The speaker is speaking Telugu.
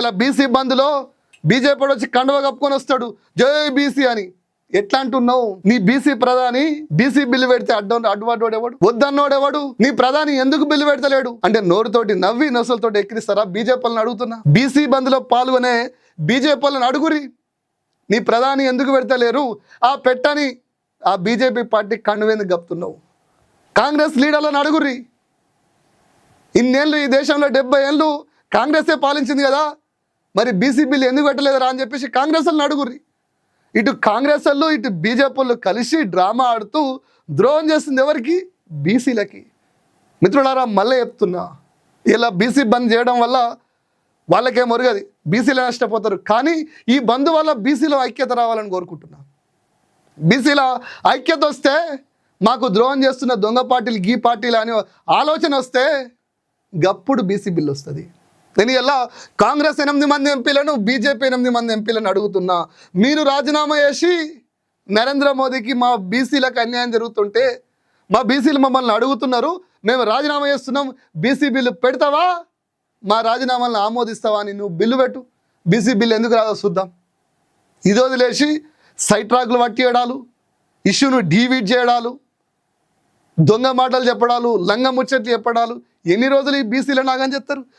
ఇలా బీసీ బంద్లో బీజేపీ వచ్చి కండువ కప్పుకొని వస్తాడు జై బీసీ అని. ఎట్లా అంటున్నావు? నీ బీసీ ప్రధాని బీసీ బిల్లు పెడితే అడ్డువాడు ఎవడు? వద్దన్నోడెవడు? నీ ప్రధాని ఎందుకు బిల్లు పెడతలేడు అంటే నోరుతోటి నవ్వి నొసలతోటి ఎక్కిరిస్తారా? బీజేపీలను అడుగుతున్నా. బీసీ బంద్లో పాల్గొనే బీజేపీలను అడుగురి, నీ ప్రధాని ఎందుకు పెడతలేరు? ఆ పెట్టని ఆ బీజేపీ పార్టీ కండువేందుకు కప్పుతున్నావు? కాంగ్రెస్ లీడర్లను అడుగురి. ఇన్నేళ్ళు ఈ దేశంలో 70 ఏళ్ళు కాంగ్రెసే పాలించింది కదా, మరి బీసీ బిల్లు ఎందుకు పెట్టలేదురా అని చెప్పేసి కాంగ్రెస్ వాళ్ళని అడుగురి. ఇటు కాంగ్రెస్ వాళ్ళు ఇటు బీజేపీ వాళ్ళు కలిసి డ్రామా ఆడుతూ ద్రోహం చేస్తుంది ఎవరికి? బీసీలకి. మిత్రులారా, మళ్ళీ చెప్తున్నా, ఇలా బీసీ బంద్ చేయడం వల్ల వాళ్ళకేం ఒరగది, బీసీలు నష్టపోతారు. కానీ ఈ బంద్ వల్ల బీసీలో ఐక్యత రావాలని కోరుకుంటున్నా. బీసీల ఐక్యత వస్తే, మాకు ద్రోహం చేస్తున్న దొంగ పార్టీలు గీ పార్టీలు అనే ఆలోచన వస్తే గప్పుడు బీసీ బిల్లు వస్తుంది. నేను ఇలా కాంగ్రెస్ 8 మంది ఎంపీలను, బీజేపీ 8 మంది ఎంపీలను అడుగుతున్నా, మీరు రాజీనామా చేసి నరేంద్ర మోదీకి మా బీసీలకు అన్యాయం జరుగుతుంటే మా బీసీలు మమ్మల్ని అడుగుతున్నారు, మేము రాజీనామా చేస్తున్నాం, బీసీ బిల్లు పెడతావా, మా రాజీనామాలను ఆమోదిస్తావా అని నువ్వు బిల్లు పెట్టు. బీసీ బిల్లు ఎందుకు రాదో చూద్దాం. ఇది వదిలేసి సైట్ ట్రాక్లు పట్టియడాలు, ఇష్యూను డీవీట్ చేయడాలు, దొంగ మాటలు చెప్పడాలు, లంగ ముచ్చట్లు చెప్పడాలు, ఎన్ని రోజులు ఈ బీసీలు నాగని చెప్తారు?